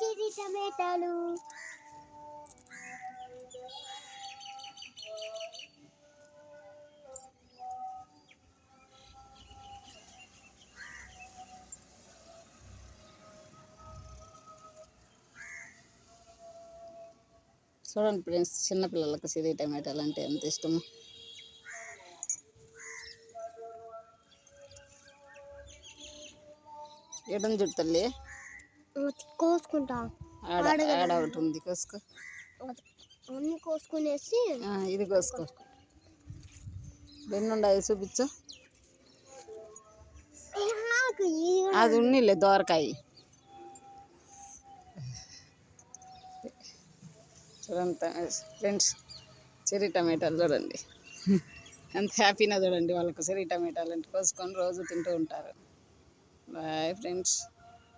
Cherry టమాటాలు. చూడండి friends, చిన్నపిల్లలకు చెర్రీ టమాటాలు అంటే ఎంత ఇష్టమో. ఎడం చుట్టల్లి కోసుకుంటా. ఆడ ఒకటి ఉంది, కోసుకో. అన్ని కోసుకునేసి ఇది కోసుకో. ఎన్నుండాయి చూపించు. అది ఉన్నిలే దోరకాయ. చూడండి ఫ్రెండ్స్, చెర్రీ టమాటాలు చూడండి ఎంత హ్యాపీనా చూడండి. వాళ్ళకు చెర్రీ టమాటాలు అంటే కోసుకొని రోజు తింటూ ఉంటారు. Bye friends.